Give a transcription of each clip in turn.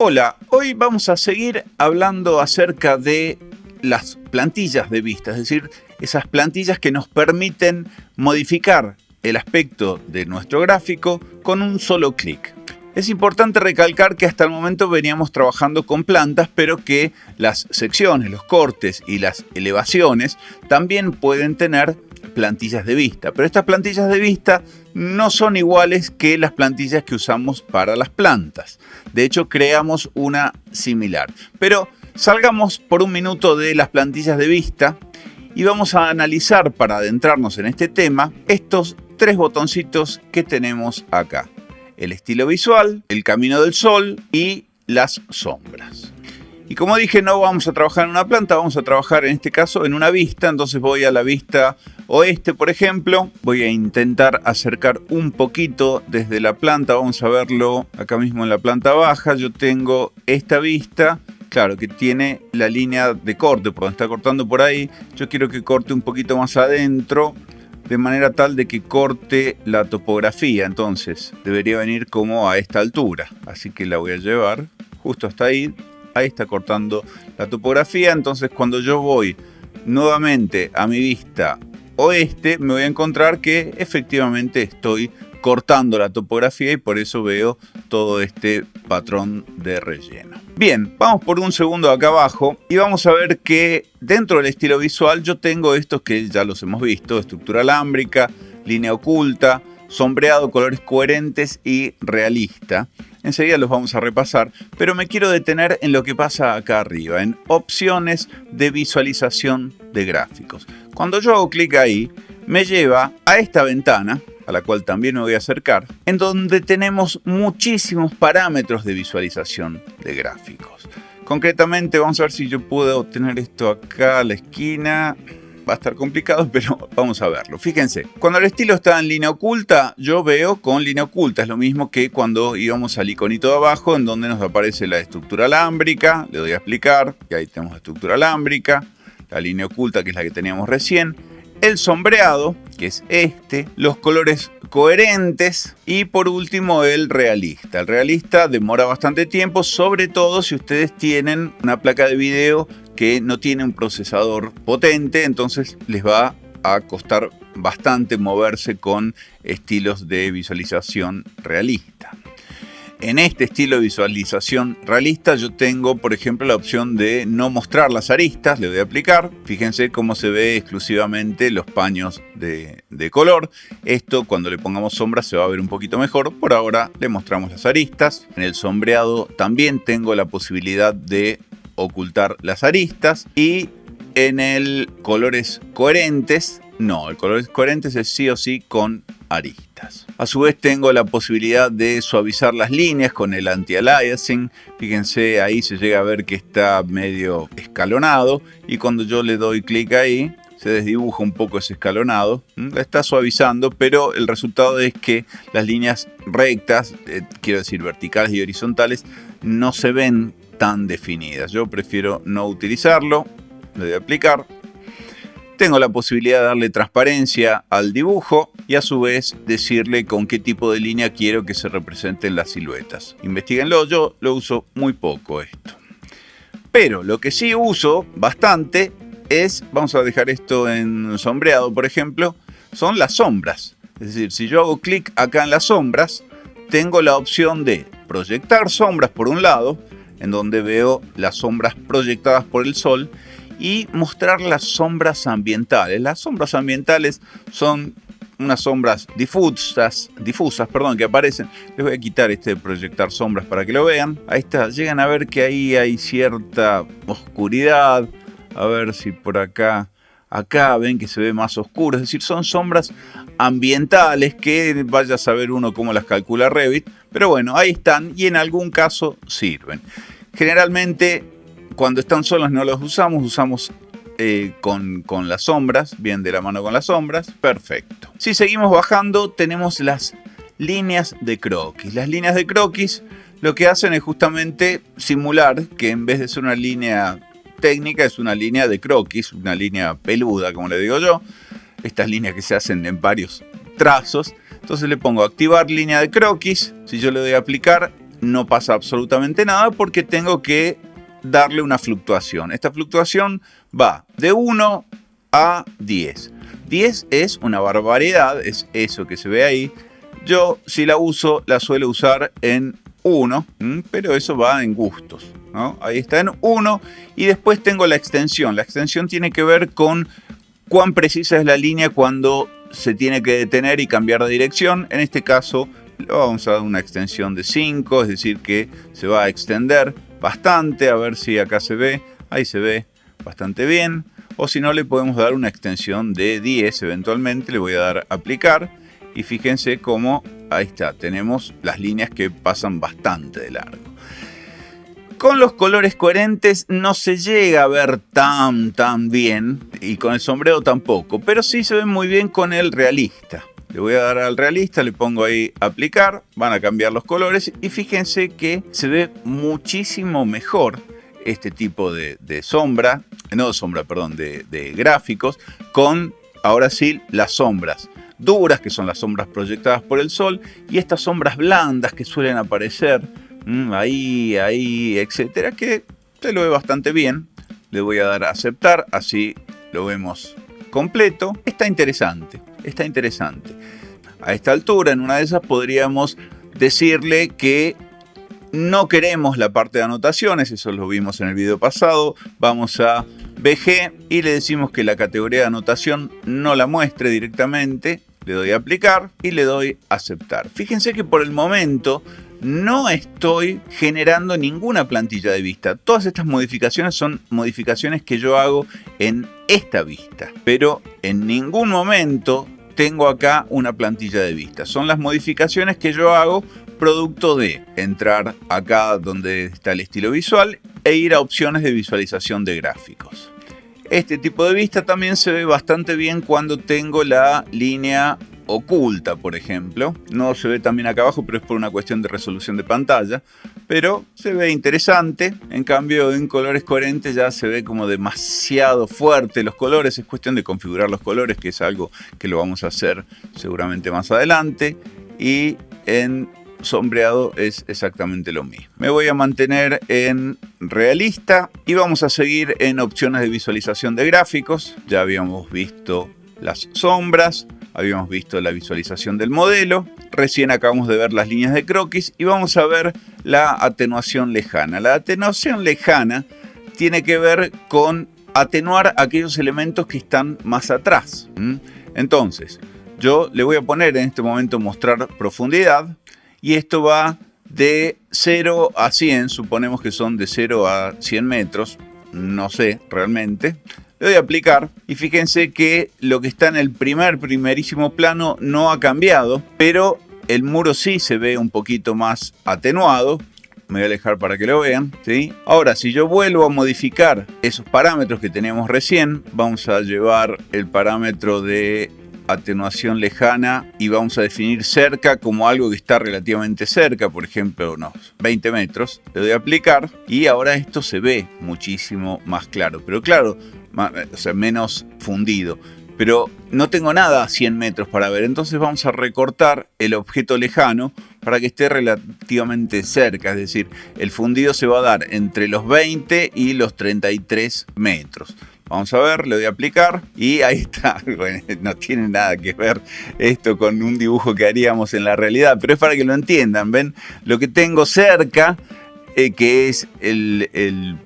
Hola, hoy vamos a seguir hablando acerca de las plantillas de vista, es decir, esas plantillas que nos permiten modificar el aspecto de nuestro gráfico con un solo clic. Es importante recalcar que hasta el momento veníamos trabajando con plantas, pero que las secciones, los cortes y las elevaciones también pueden tener plantillas de vista, pero estas plantillas de vista no son iguales que las plantillas que usamos para las plantas. De hecho, creamos una similar. Pero salgamos por un minuto de las plantillas de vista y vamos a analizar, para adentrarnos en este tema, estos tres botoncitos que tenemos acá: el estilo visual, el camino del sol y las sombras. Y como dije, no vamos a trabajar en una planta, vamos a trabajar en este caso en una vista. Entonces voy a la vista oeste, por ejemplo. Voy a intentar acercar un poquito desde la planta. Vamos a verlo acá mismo en la planta baja. Yo tengo esta vista, claro, que tiene la línea de corte, por donde está cortando por ahí. Yo quiero que corte un poquito más adentro, de manera tal de que corte la topografía. Entonces debería venir como a esta altura. Así que la voy a llevar justo hasta ahí. Ahí está cortando la topografía. Entonces cuando yo voy nuevamente a mi vista oeste, me voy a encontrar que efectivamente estoy cortando la topografía y por eso veo todo este patrón de relleno. Bien, vamos por un segundo acá abajo y vamos a ver que dentro del estilo visual yo tengo estos que ya los hemos visto: estructura alámbrica, línea oculta, sombreado, colores coherentes y realista. Enseguida los vamos a repasar, pero me quiero detener en lo que pasa acá arriba, en opciones de visualización de gráficos. Cuando yo hago clic ahí, me lleva a esta ventana, a la cual también me voy a acercar, en donde tenemos muchísimos parámetros de visualización de gráficos. Concretamente, vamos a ver si yo puedo tener esto acá a la esquina. Va a estar complicado, pero vamos a verlo. Fíjense, cuando el estilo está en línea oculta, yo veo con línea oculta. Es lo mismo que cuando íbamos al iconito de abajo, en donde nos aparece la estructura alámbrica. Le doy a explicar, y ahí tenemos la estructura alámbrica, la línea oculta, que es la que teníamos recién, el sombreado, que es este, los colores coherentes y por último el realista. El realista demora bastante tiempo, sobre todo si ustedes tienen una placa de video que no tiene un procesador potente, entonces les va a costar bastante moverse con estilos de visualización realista. En este estilo de visualización realista yo tengo, por ejemplo, la opción de no mostrar las aristas. Le doy a aplicar. Fíjense cómo se ve exclusivamente los paños de color. Esto, cuando le pongamos sombra, se va a ver un poquito mejor. Por ahora le mostramos las aristas. En el sombreado también tengo la posibilidad de ocultar las aristas. Y en el colores coherentes, no, el colores coherentes es sí o sí con aristas. A su vez tengo la posibilidad de suavizar las líneas con el anti-aliasing. Fíjense, ahí se llega a ver que está medio escalonado y cuando yo le doy clic ahí se desdibuja un poco ese escalonado. La está suavizando, pero el resultado es que las líneas rectas, quiero decir verticales y horizontales, no se ven tan definidas. Yo prefiero no utilizarlo. Le doy a aplicar. Tengo la posibilidad de darle transparencia al dibujo y a su vez decirle con qué tipo de línea quiero que se representen las siluetas. Investíguenlo, yo lo uso muy poco esto. Pero lo que sí uso bastante es, vamos a dejar esto en sombreado por ejemplo, son las sombras. Es decir, si yo hago clic acá en las sombras, tengo la opción de proyectar sombras por un lado, en donde veo las sombras proyectadas por el sol, y mostrar las sombras ambientales. Las sombras ambientales son unas sombras difusas, que aparecen. Les voy a quitar este de proyectar sombras para que lo vean. Ahí está, llegan a ver que ahí hay cierta oscuridad. A ver si por acá ven que se ve más oscuro. Es decir, son sombras ambientales que vaya a saber uno cómo las calcula Revit. Pero bueno, ahí están y en algún caso sirven. Generalmente, cuando están solas no los usamos con las sombras, bien de la mano con las sombras, perfecto. Si seguimos bajando tenemos las líneas de croquis. Las líneas de croquis lo que hacen es justamente simular que en vez de ser una línea técnica es una línea de croquis, una línea peluda como le digo yo. Estas líneas que se hacen en varios trazos. Entonces le pongo activar línea de croquis. Si yo le doy a aplicar, no pasa absolutamente nada porque tengo que darle una fluctuación. Esta fluctuación va de 1 a 10. 10 es una barbaridad, es eso que se ve ahí. Yo, si la uso, la suelo usar en 1, pero eso va en gustos, ¿no? Ahí está en 1 y después tengo la extensión. La extensión tiene que ver con cuán precisa es la línea cuando se tiene que detener y cambiar de dirección. En este caso le vamos a dar una extensión de 5, es decir que se va a extender bastante. A ver si acá se ve, ahí se ve bastante bien. O si no, le podemos dar una extensión de 10 eventualmente. Le voy a dar aplicar y fíjense cómo ahí está, tenemos las líneas que pasan bastante de largo. Con los colores coherentes no se llega a ver tan bien y con el sombreado tampoco, pero sí se ve muy bien con el realista. Le voy a dar al realista, le pongo ahí aplicar, van a cambiar los colores y fíjense que se ve muchísimo mejor este tipo de gráficos con ahora sí las sombras duras, que son las sombras proyectadas por el sol, y estas sombras blandas que suelen aparecer ahí, etcétera, que se lo ve bastante bien. Le voy a dar a aceptar, así lo vemos completo. Está interesante. A esta altura, en una de esas, podríamos decirle que no queremos la parte de anotaciones, eso lo vimos en el video pasado. Vamos a BG y le decimos que la categoría de anotación no la muestre directamente. Le doy a aplicar y le doy a aceptar. Fíjense que por el momento no estoy generando ninguna plantilla de vista. Todas estas modificaciones son modificaciones que yo hago en esta vista, pero en ningún momento tengo acá una plantilla de vista. Son las modificaciones que yo hago producto de entrar acá donde está el estilo visual e ir a opciones de visualización de gráficos. Este tipo de vista también se ve bastante bien cuando tengo la línea oculta, por ejemplo. No se ve también acá abajo, pero es por una cuestión de resolución de pantalla. Pero se ve interesante. En cambio, en colores coherentes ya se ve como demasiado fuerte los colores. Es cuestión de configurar los colores, que es algo que lo vamos a hacer seguramente más adelante. Y en sombreado es exactamente lo mismo. Me voy a mantener en realista y vamos a seguir en opciones de visualización de gráficos. Ya habíamos visto las sombras, habíamos visto la visualización del modelo, recién acabamos de ver las líneas de croquis y vamos a ver la atenuación lejana. La atenuación lejana tiene que ver con atenuar aquellos elementos que están más atrás. Entonces, yo le voy a poner en este momento mostrar profundidad. Y esto va de 0 a 100, suponemos que son de 0 a 100 metros, no sé realmente. Le doy a aplicar y fíjense que lo que está en el primerísimo plano no ha cambiado, pero el muro sí se ve un poquito más atenuado. Me voy a alejar para que lo vean, ¿sí? Ahora, si yo vuelvo a modificar esos parámetros que teníamos recién, vamos a llevar el parámetro de atenuación lejana y vamos a definir cerca como algo que está relativamente cerca, por ejemplo unos 20 metros. Le doy a aplicar y ahora esto se ve muchísimo más claro, pero claro, menos fundido. Pero no tengo nada a 100 metros para ver, entonces vamos a recortar el objeto lejano para que esté relativamente cerca, es decir, el fundido se va a dar entre los 20 y los 33 metros. Vamos a ver, le doy a aplicar y ahí está. Bueno, no tiene nada que ver esto con un dibujo que haríamos en la realidad, pero es para que lo entiendan. ¿Ven? Lo que tengo cerca, que es el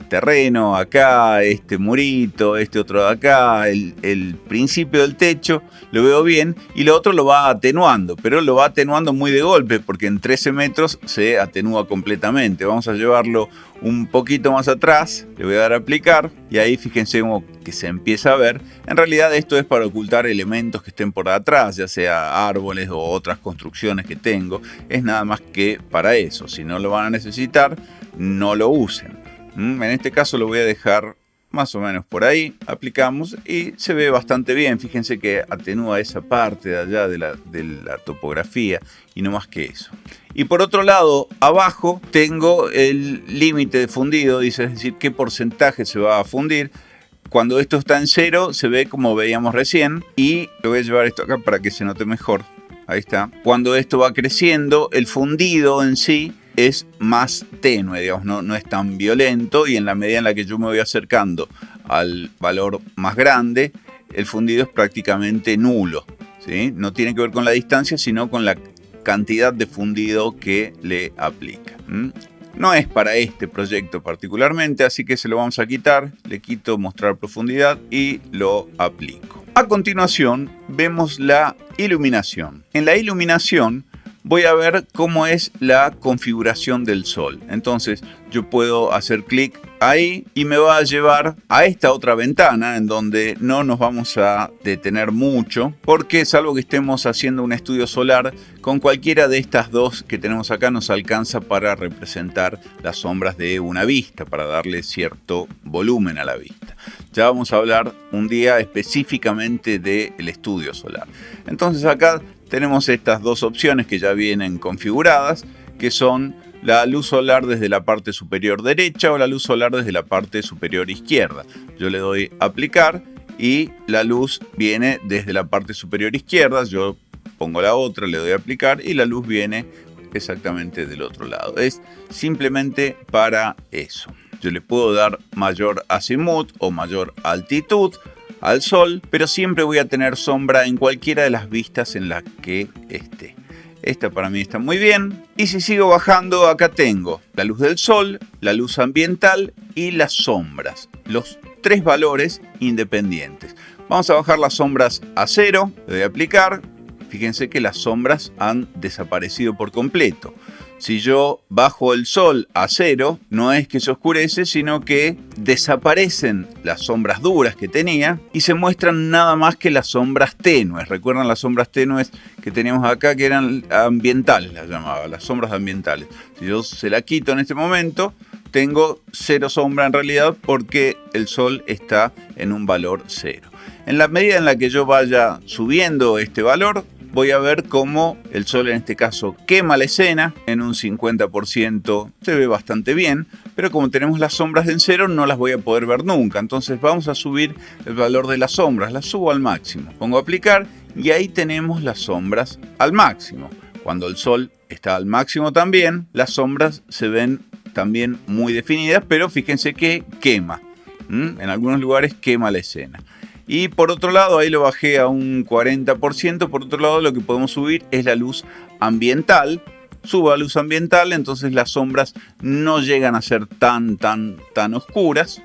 terreno acá, este murito, este otro de acá, el principio del techo, lo veo bien y lo otro lo va atenuando, pero lo va atenuando muy de golpe porque en 13 metros se atenúa completamente. Vamos a llevarlo un poquito más atrás, le voy a dar a aplicar y ahí fíjense como que se empieza a ver. En realidad esto es para ocultar elementos que estén por atrás, ya sea árboles o otras construcciones que tengo. Es nada más que para eso. Si no lo van a necesitar, no lo usen. En este caso lo voy a dejar más o menos por ahí, aplicamos y se ve bastante bien. Fíjense que atenúa esa parte de allá de la topografía y no más que eso. Y por otro lado, abajo tengo el límite de fundido, dice, es decir, qué porcentaje se va a fundir. Cuando esto está en 0 se ve como veíamos recién y le voy a llevar esto acá para que se note mejor. Ahí está. Cuando esto va creciendo, el fundido en sí es más tenue, digamos, no es tan violento, y en la medida en la que yo me voy acercando al valor más grande, el fundido es prácticamente nulo, ¿sí? No tiene que ver con la distancia, sino con la cantidad de fundido que le aplica. No es para este proyecto particularmente, así que se lo vamos a quitar. Le quito mostrar profundidad y lo aplico. A continuación vemos la iluminación. En la iluminación voy a ver cómo es la configuración del sol. Entonces yo puedo hacer clic ahí y me va a llevar a esta otra ventana en donde no nos vamos a detener mucho, porque salvo que estemos haciendo un estudio solar, con cualquiera de estas dos que tenemos acá nos alcanza para representar las sombras de una vista, para darle cierto volumen a la vista. Ya vamos a hablar un día específicamente del estudio solar. Entonces acá tenemos estas dos opciones que ya vienen configuradas, que son la luz solar desde la parte superior derecha o la luz solar desde la parte superior izquierda. Yo le doy aplicar y la luz viene desde la parte superior izquierda. Yo pongo la otra, le doy aplicar y la luz viene exactamente del otro lado. Es simplemente para eso. Yo le puedo dar mayor azimut o mayor altitud al sol, pero siempre voy a tener sombra en cualquiera de las vistas en las que esté. Esta para mí está muy bien. Y si sigo bajando, acá tengo la luz del sol, la luz ambiental y las sombras. Los tres valores independientes. Vamos a bajar las sombras a 0. Le doy a aplicar. Fíjense que las sombras han desaparecido por completo. Si yo bajo el sol a 0, no es que se oscurece, sino que desaparecen las sombras duras que tenía y se muestran nada más que las sombras tenues. ¿Recuerdan las sombras tenues que teníamos acá, que eran ambientales, las llamaba, las sombras ambientales? Si yo se la quito en este momento, tengo 0 sombra en realidad, porque el sol está en un valor 0. En la medida en la que yo vaya subiendo este valor, voy a ver cómo el sol en este caso quema la escena en un 50%, se ve bastante bien, pero como tenemos las sombras en 0 no las voy a poder ver nunca. Entonces vamos a subir el valor de las sombras, las subo al máximo, pongo aplicar y ahí tenemos las sombras al máximo. Cuando el sol está al máximo también, las sombras se ven también muy definidas, pero fíjense que quema. En algunos lugares quema la escena. Y por otro lado, ahí lo bajé a un 40%. Por otro lado, lo que podemos subir es la luz ambiental. Subo la luz ambiental, entonces las sombras no llegan a ser tan oscuras.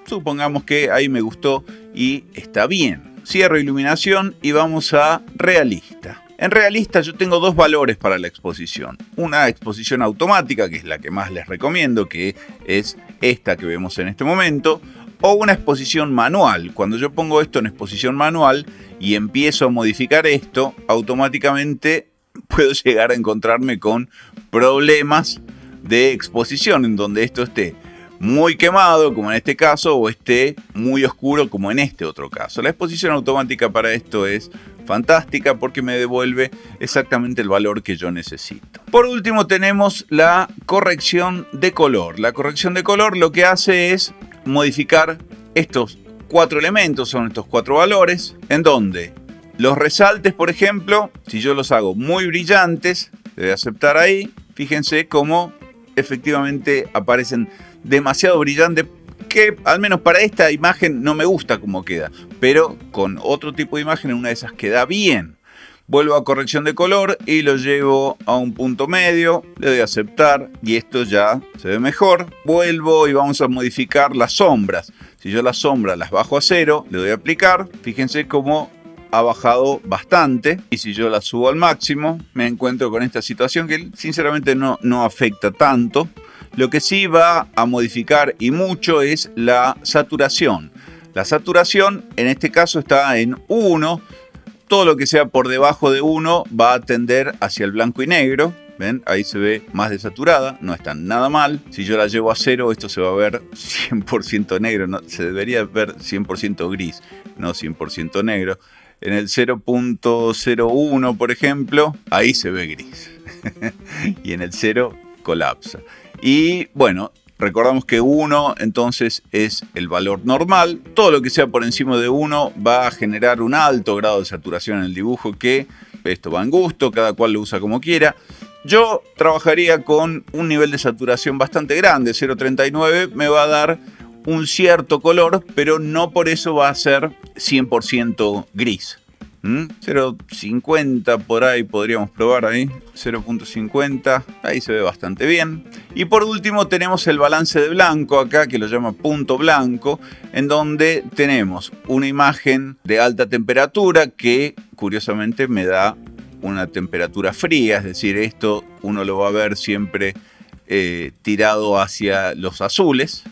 Supongamos que ahí me gustó y está bien. Cierro iluminación y vamos a realista. En realista yo tengo dos valores para la exposición. Una exposición automática, que es la que más les recomiendo, que es esta que vemos en este momento. O una exposición manual. Cuando yo pongo esto en exposición manual y empiezo a modificar esto, automáticamente puedo llegar a encontrarme con problemas de exposición, en donde esto esté muy quemado, como en este caso, o esté muy oscuro, como en este otro caso. La exposición automática para esto es fantástica porque me devuelve exactamente el valor que yo necesito. Por último tenemos la corrección de color. La corrección de color lo que hace es modificar estos 4 elementos, son estos 4 valores, en donde los resaltes, por ejemplo, si yo los hago muy brillantes, le doy a aceptar ahí, fíjense cómo efectivamente aparecen demasiado brillantes, que al menos para esta imagen no me gusta cómo queda, pero con otro tipo de imagen, en una de esas queda bien. Vuelvo a corrección de color y lo llevo a un punto medio, le doy a aceptar y esto ya se ve mejor. Vuelvo y vamos a modificar las sombras. Si yo las sombras las bajo a 0, le doy a aplicar, fíjense cómo ha bajado bastante. Y si yo las subo al máximo, me encuentro con esta situación que sinceramente no afecta tanto. Lo que sí va a modificar y mucho es la saturación. La saturación en este caso está en 1. Todo lo que sea por debajo de 1 va a tender hacia el blanco y negro. ¿Ven? Ahí se ve más desaturada, no está nada mal. Si yo la llevo a 0, esto se va a ver 100% negro. No, se debería ver 100% gris, no 100% negro. En el 0.01, por ejemplo, ahí se ve gris. Y en el 0 colapsa. Y bueno, recordamos que 1 entonces es el valor normal. Todo lo que sea por encima de 1 va a generar un alto grado de saturación en el dibujo, que esto va en gusto, cada cual lo usa como quiera. Yo trabajaría con un nivel de saturación bastante grande, 0,39 me va a dar un cierto color, pero no por eso va a ser 100% gris. 0,50 por ahí podríamos probar ahí, 0,50, ahí se ve bastante bien. Y por último tenemos el balance de blanco acá, que lo llama punto blanco, en donde tenemos una imagen de alta temperatura que curiosamente me da una temperatura fría, es decir, esto uno lo va a ver siempre tirado hacia los azules.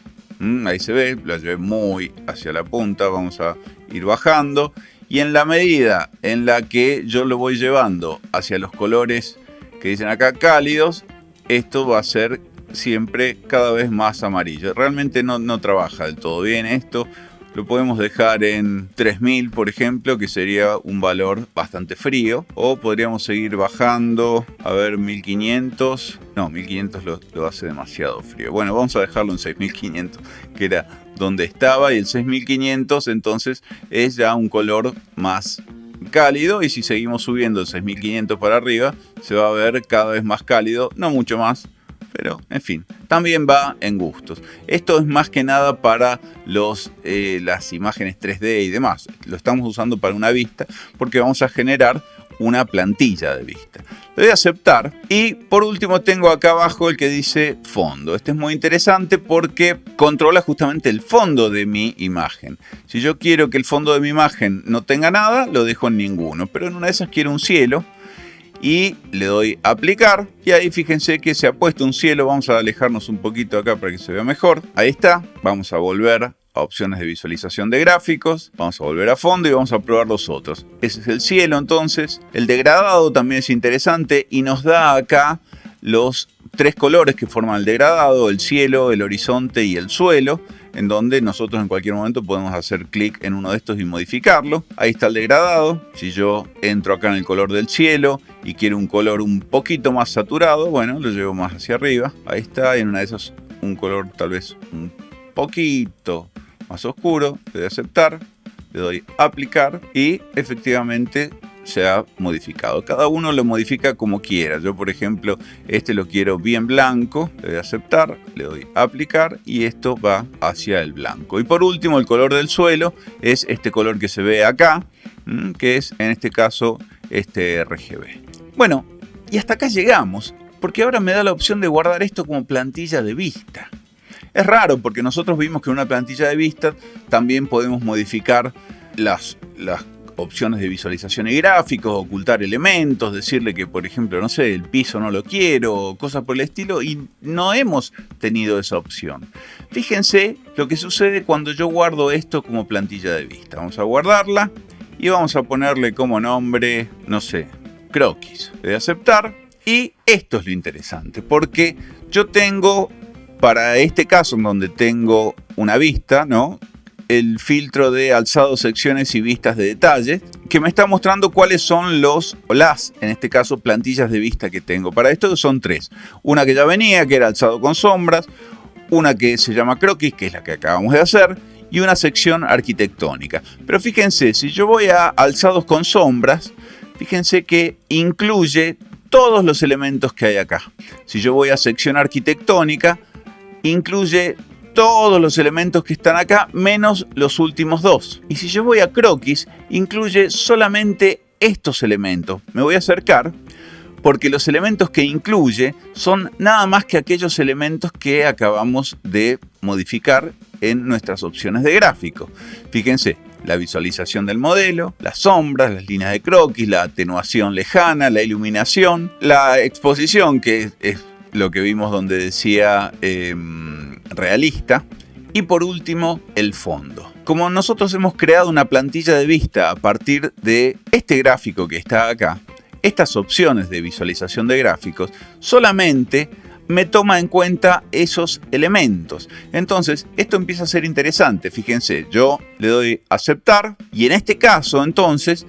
Ahí se ve, lo llevé muy hacia la punta, vamos a ir bajando. Y en la medida en la que yo lo voy llevando hacia los colores que dicen acá cálidos, esto va a ser siempre cada vez más amarillo. Realmente no trabaja del todo bien esto. Lo podemos dejar en 3000, por ejemplo, que sería un valor bastante frío. O podríamos seguir bajando, a ver, 1500. No, 1500 lo hace demasiado frío. Bueno, vamos a dejarlo en 6500, que era donde estaba. Y el 6500 entonces es ya un color más cálido. Y si seguimos subiendo el 6500 para arriba, se va a ver cada vez más cálido. No mucho más, pero en fin, también va en gustos. Esto es más que nada para las imágenes 3D y demás. Lo estamos usando para una vista porque vamos a generar una plantilla de vista. Le doy a aceptar y por último tengo acá abajo el que dice fondo. Este es muy interesante porque controla justamente el fondo de mi imagen. Si yo quiero que el fondo de mi imagen no tenga nada, lo dejo en ninguno, pero en una de esas quiero un cielo. Y le doy a aplicar y ahí fíjense que se ha puesto un cielo. Vamos a alejarnos un poquito acá para que se vea mejor. Ahí está. Vamos a volver a opciones de visualización de gráficos. Vamos a volver a fondo y vamos a probar los otros. Ese es el cielo entonces. El degradado también es interesante y nos da acá los 3 colores que forman el degradado: el cielo, el horizonte y el suelo, en donde nosotros en cualquier momento podemos hacer clic en uno de estos y modificarlo. Ahí está el degradado. Si yo entro acá en el color del cielo y quiero un color un poquito más saturado, bueno, lo llevo más hacia arriba. Ahí está, y en una de esas un color tal vez un poquito más oscuro. Le doy a aceptar, le doy a aplicar y efectivamente se ha modificado. Cada uno lo modifica como quiera. Yo, por ejemplo, este lo quiero bien blanco. Le doy a aceptar, le doy a aplicar y esto va hacia el blanco. Y por último, el color del suelo es este color que se ve acá, que es en este caso este RGB. Bueno, y hasta acá llegamos, porque ahora me da la opción de guardar esto como plantilla de vista. Es raro porque nosotros vimos que en una plantilla de vista también podemos modificar las opciones de visualización y gráficos, ocultar elementos, decirle que, por ejemplo, no sé, el piso no lo quiero, cosas por el estilo, y no hemos tenido esa opción. Fíjense lo que sucede cuando yo guardo esto como plantilla de vista. Vamos a guardarla y vamos a ponerle como nombre, no sé, croquis. Le doy a aceptar y esto es lo interesante, porque yo tengo, para este caso en donde tengo una vista, ¿no?, el filtro de alzado, secciones y vistas de detalle, que me está mostrando cuáles son en este caso, plantillas de vista que tengo. Para esto son 3. Una que ya venía, que era alzado con sombras, una que se llama croquis, que es la que acabamos de hacer, y una sección arquitectónica. Pero fíjense, si yo voy a alzados con sombras, fíjense que incluye todos los elementos que hay acá. Si yo voy a sección arquitectónica, incluye todos los elementos que están acá, menos los últimos 2. Y si yo voy a croquis, incluye solamente estos elementos. Me voy a acercar porque los elementos que incluye son nada más que aquellos elementos que acabamos de modificar en nuestras opciones de gráfico. Fíjense, la visualización del modelo, las sombras, las líneas de croquis, la atenuación lejana, la iluminación, la exposición, que es lo que vimos donde decía realista, y por último el fondo. Como nosotros hemos creado una plantilla de vista a partir de este gráfico que está acá, estas opciones de visualización de gráficos solamente me toma en cuenta esos elementos. Entonces esto empieza a ser interesante. Fíjense, yo le doy a aceptar y en este caso entonces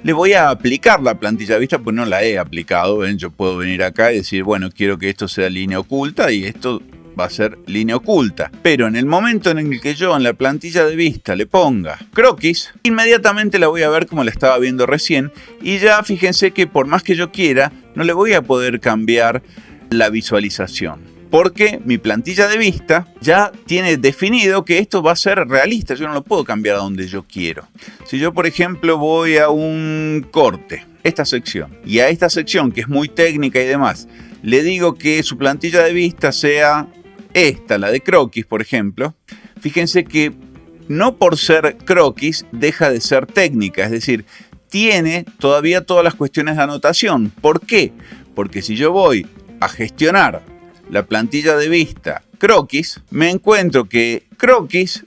le voy a aplicar la plantilla de vista, pues no la he aplicado. ¿Ven? Yo puedo venir acá y decir, bueno, quiero que esto sea línea oculta y esto va a ser línea oculta. Pero en el momento en el que yo en la plantilla de vista le ponga croquis, inmediatamente la voy a ver como la estaba viendo recién. Y ya fíjense que por más que yo quiera, no le voy a poder cambiar la visualización. Porque mi plantilla de vista ya tiene definido que esto va a ser realista. Yo no lo puedo cambiar a donde yo quiero. Si yo, por ejemplo, voy a un corte, esta sección, y a esta sección que es muy técnica y demás, le digo que su plantilla de vista sea esta, la de croquis, por ejemplo, fíjense que no por ser croquis deja de ser técnica, es decir, tiene todavía todas las cuestiones de anotación. ¿Por qué? Porque si yo voy a gestionar la plantilla de vista croquis, me encuentro que croquis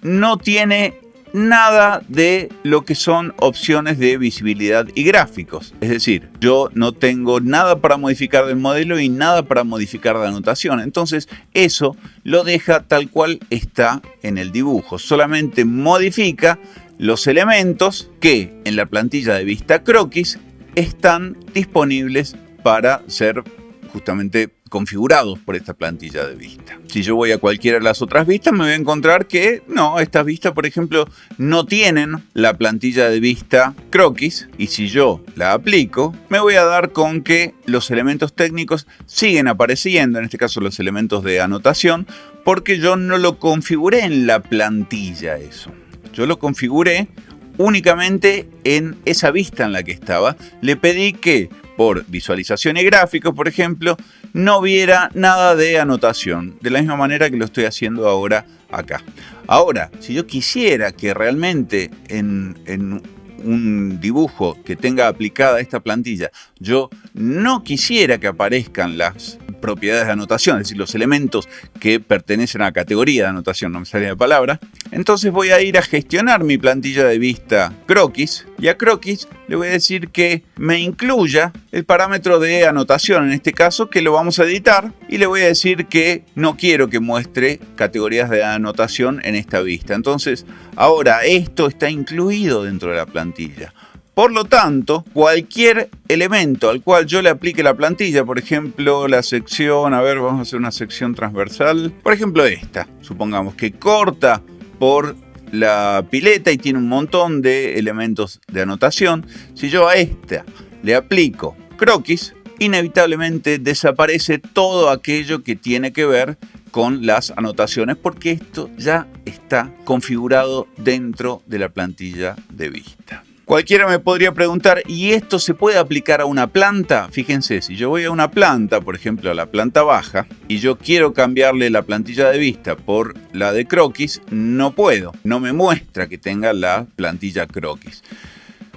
no tiene nada de lo que son opciones de visibilidad y gráficos. Es decir, yo no tengo nada para modificar del modelo y nada para modificar de anotación. Entonces, eso lo deja tal cual está en el dibujo. Solamente modifica los elementos que en la plantilla de vista croquis están disponibles para ser justamente configurados por esta plantilla de vista. Si yo voy a cualquiera de las otras vistas, me voy a encontrar que no, estas vistas, por ejemplo, no tienen la plantilla de vista croquis, y si yo la aplico, me voy a dar con que los elementos técnicos siguen apareciendo, en este caso los elementos de anotación, porque yo no lo configuré en la plantilla eso. Yo lo configuré únicamente en esa vista en la que estaba. Le pedí que por visualización y gráficos, por ejemplo, no viera nada de anotación, de la misma manera que lo estoy haciendo ahora acá. Ahora, si yo quisiera que realmente en un dibujo que tenga aplicada esta plantilla, yo no quisiera que aparezcan las propiedades de anotación, es decir, los elementos que pertenecen a la categoría de anotación, no me sale la palabra, entonces voy a ir a gestionar mi plantilla de vista croquis, y a croquis le voy a decir que me incluya el parámetro de anotación, en este caso, que lo vamos a editar, y le voy a decir que no quiero que muestre categorías de anotación en esta vista. Entonces, ahora esto está incluido dentro de la plantilla. Por lo tanto, cualquier elemento al cual yo le aplique la plantilla, por ejemplo, la sección, vamos a hacer una sección transversal, por ejemplo esta, supongamos que corta por la pileta y tiene un montón de elementos de anotación. Si yo a esta le aplico croquis, inevitablemente desaparece todo aquello que tiene que ver con las anotaciones, porque esto ya está configurado dentro de la plantilla de vista. Cualquiera me podría preguntar, ¿y esto se puede aplicar a una planta? Fíjense, si yo voy a una planta, por ejemplo a la planta baja, y yo quiero cambiarle la plantilla de vista por la de croquis, no puedo. No me muestra que tenga la plantilla croquis.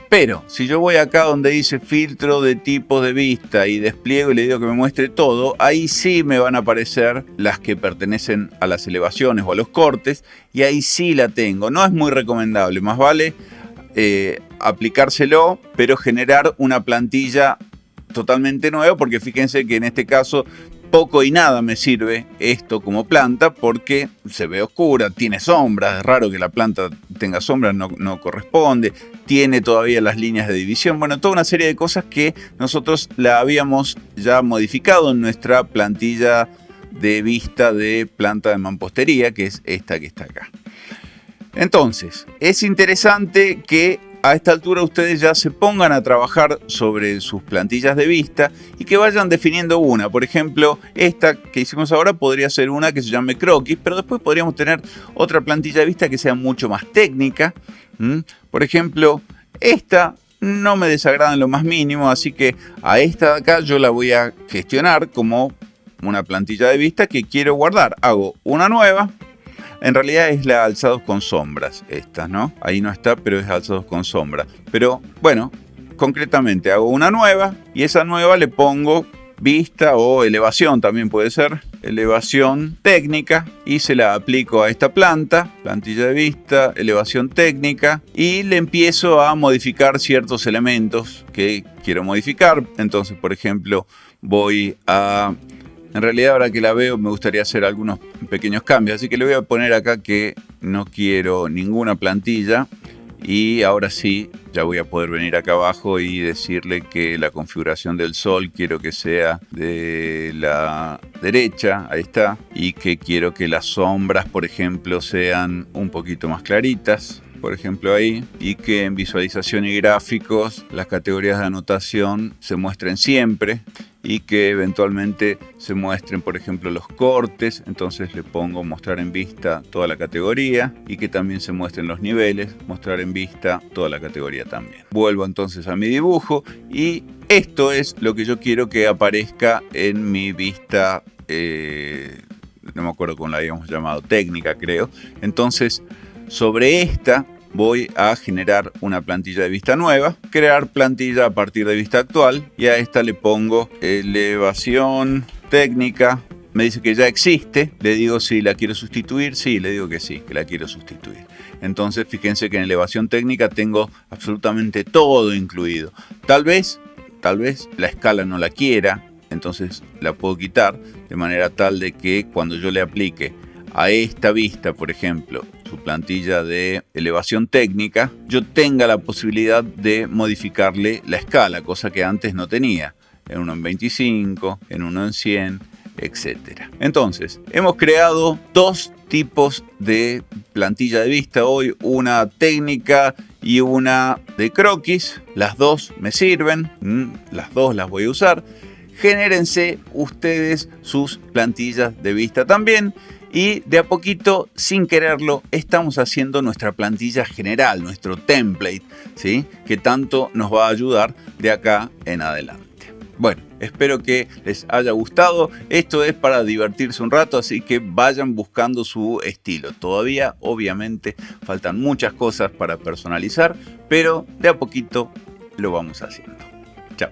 Pero si yo voy acá donde dice filtro de tipos de vista y despliego y le digo que me muestre todo, ahí sí me van a aparecer las que pertenecen a las elevaciones o a los cortes, y ahí sí la tengo. No es muy recomendable, más vale aplicárselo, pero generar una plantilla totalmente nueva, porque fíjense que en este caso poco y nada me sirve esto como planta, porque se ve oscura, tiene sombras, es raro que la planta tenga sombras, no corresponde, tiene todavía las líneas de división, bueno, toda una serie de cosas que nosotros la habíamos ya modificado en nuestra plantilla de vista de planta de mampostería, que es esta que está acá. Entonces, es interesante que a esta altura ustedes ya se pongan a trabajar sobre sus plantillas de vista y que vayan definiendo una. Por ejemplo, esta que hicimos ahora podría ser una que se llame croquis, pero después podríamos tener otra plantilla de vista que sea mucho más técnica. Por ejemplo, esta no me desagrada en lo más mínimo, así que a esta de acá yo la voy a gestionar como una plantilla de vista que quiero guardar. Hago una nueva. En realidad es la alzados con sombras esta, ¿no? Ahí no está, pero es alzados con sombra. Pero bueno, concretamente hago una nueva y esa nueva le pongo vista o elevación, también puede ser elevación técnica, y se la aplico a esta plantilla de vista, elevación técnica, y le empiezo a modificar ciertos elementos que quiero modificar. Entonces, por ejemplo, voy a... En realidad, ahora que la veo, me gustaría hacer algunos pequeños cambios. Así que le voy a poner acá que no quiero ninguna plantilla. Y ahora sí, ya voy a poder venir acá abajo y decirle que la configuración del sol quiero que sea de la derecha, ahí está, y que quiero que las sombras, por ejemplo, sean un poquito más claritas, por ejemplo ahí, y que en visualización y gráficos las categorías de anotación se muestren siempre y que eventualmente se muestren, por ejemplo, los cortes. Entonces le pongo mostrar en vista toda la categoría, y que también se muestren los niveles, mostrar en vista toda la categoría también. Vuelvo entonces a mi dibujo y esto es lo que yo quiero que aparezca en mi vista, no me acuerdo cómo la habíamos llamado, técnica creo. Entonces sobre esta voy a generar una plantilla de vista nueva, crear plantilla a partir de vista actual, y a esta le pongo elevación técnica. Me dice que ya existe, le digo si la quiero sustituir, sí, le digo que sí, que la quiero sustituir. Entonces fíjense que en elevación técnica tengo absolutamente todo incluido. Tal vez la escala no la quiera, entonces la puedo quitar de manera tal de que cuando yo le aplique a esta vista, por ejemplo, su plantilla de elevación técnica, yo tenga la posibilidad de modificarle la escala, cosa que antes no tenía, en uno en 25, en uno en 100, etc. Entonces, hemos creado dos tipos de plantilla de vista hoy, una técnica y una de croquis. Las dos me sirven, las dos las voy a usar. Genérense ustedes sus plantillas de vista también. Y de a poquito, sin quererlo, estamos haciendo nuestra plantilla general, nuestro template, ¿sí? Que tanto nos va a ayudar de acá en adelante. Bueno, espero que les haya gustado. Esto es para divertirse un rato, así que vayan buscando su estilo. Todavía, obviamente, faltan muchas cosas para personalizar, pero de a poquito lo vamos haciendo. Chao.